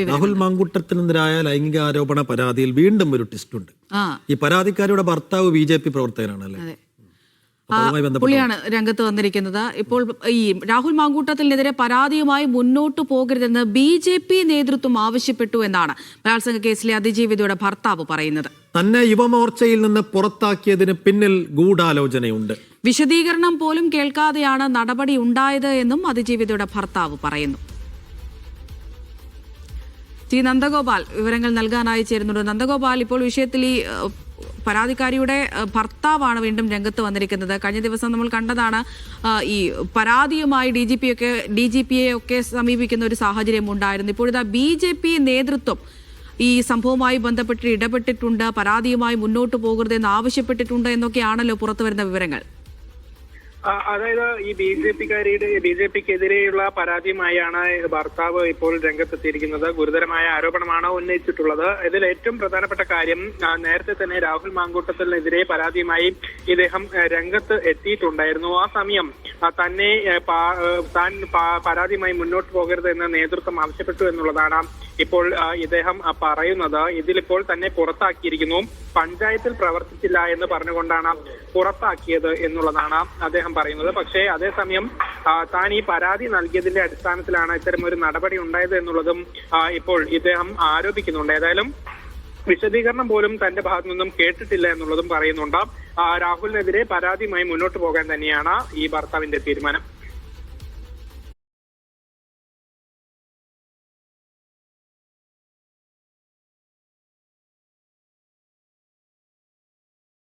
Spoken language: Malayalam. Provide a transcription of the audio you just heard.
രാഹുൽ മാങ്കൂട്ടത്തിനെതിരായ ലൈംഗിക ആരോപണ പരാതിയിൽ വീണ്ടും ഒരു ട്വിസ്റ്റ് ഉണ്ട്. ഈ പരാതിക്കാരിയുടെ ഭർത്താവ് BJP പ്രവർത്തകനാണല്ലേ? പുള്ളിയാണ് രംഗത്ത് വന്നിരിക്കുന്നത്. ഇപ്പോൾ ഈ രാഹുൽ മാങ്കൂട്ടത്തിനെതിരെ പരാതിയുമായി മുന്നോട്ടു പോകരുതെന്ന് BJP നേതൃത്വം ആവശ്യപ്പെട്ടു എന്നാണ് ബലാത്സംഗ കേസിലെ അതിജീവിതയുടെ ഭർത്താവ് പറയുന്നത്. തന്നെ യുവമോർച്ചയിൽ നിന്ന് പുറത്താക്കിയതിന് പിന്നിൽ ഗൂഢാലോചനയുണ്ട്. വിശദീകരണം പോലും കേൾക്കാതെയാണ് നടപടി ഉണ്ടായത് എന്നും അതിജീവിതയുടെ ഭർത്താവ് പറയുന്നു. നന്ദഗോപാൽ വിവരങ്ങൾ നൽകാനായി ചേരുന്നുണ്ട്. നന്ദഗോപാൽ, ഇപ്പോൾ വിഷയത്തിൽ ഈ പരാതിക്കാരിയുടെ ഭർത്താവാണ് വീണ്ടും രംഗത്ത് വന്നിരിക്കുന്നത്. കഴിഞ്ഞ ദിവസം നമ്മൾ കണ്ടതാണ് ഈ പരാതിയുമായി DGPയെ ഒക്കെ സമീപിക്കുന്ന ഒരു സാഹചര്യം ഉണ്ടായിരുന്നു. ഇപ്പോഴിതാ BJP നേതൃത്വം ഈ സംഭവവുമായി ബന്ധപ്പെട്ട് ഇടപെട്ടിട്ടുണ്ട്, പരാതിയുമായി മുന്നോട്ട് പോകരുതെന്ന് ആവശ്യപ്പെട്ടിട്ടുണ്ട് എന്നൊക്കെയാണല്ലോ പുറത്തുവരുന്ന വിവരങ്ങൾ. അതായത് ഈ BJPക്കെതിരെയുള്ള പരാതിയുമായാണ് ഭർത്താവ് ഇപ്പോൾ രംഗത്തെത്തിയിരിക്കുന്നത്. ഗുരുതരമായ ആരോപണമാണ് ഉന്നയിച്ചിട്ടുള്ളത്. ഇതിൽ ഏറ്റവും പ്രധാനപ്പെട്ട കാര്യം, നേരത്തെ തന്നെ രാഹുൽ മാങ്കൂട്ടത്തിനെതിരെ പരാതിയുമായി ഇദ്ദേഹം രംഗത്ത് എത്തിയിട്ടുണ്ടായിരുന്നു. ആ സമയം തന്നെ താൻ പരാതിയുമായി മുന്നോട്ട് പോകരുത് എന്ന് നേതൃത്വം ആവശ്യപ്പെട്ടു എന്നുള്ളതാണ് ഇപ്പോൾ ഇദ്ദേഹം പറയുന്നത്. ഇതിലിപ്പോൾ തന്നെ പുറത്താക്കിയിരിക്കുന്നു. പഞ്ചായത്തിൽ പ്രവർത്തിച്ചില്ല എന്ന് പറഞ്ഞുകൊണ്ടാണ് പുറത്താക്കിയത് എന്നുള്ളതാണ് അദ്ദേഹം പറയുന്നത്. പക്ഷേ അതേസമയം താൻ ഈ പരാതി നൽകിയതിന്റെ അടിസ്ഥാനത്തിലാണ് ഇത്തരം ഒരു നടപടി ഉണ്ടായത് എന്നുള്ളതും ഇപ്പോൾ ഇദ്ദേഹം ആരോപിക്കുന്നുണ്ട്. ഏതായാലും വിശദീകരണം പോലും തന്റെ ഭാഗത്തു നിന്നും കേട്ടിട്ടില്ല എന്നുള്ളതും പറയുന്നുണ്ട്. രാഹുലിനെതിരെ പരാതിയുമായി മുന്നോട്ട് പോകാൻ തന്നെയാണ് ഈ ഭർത്താവിന്റെ തീരുമാനം.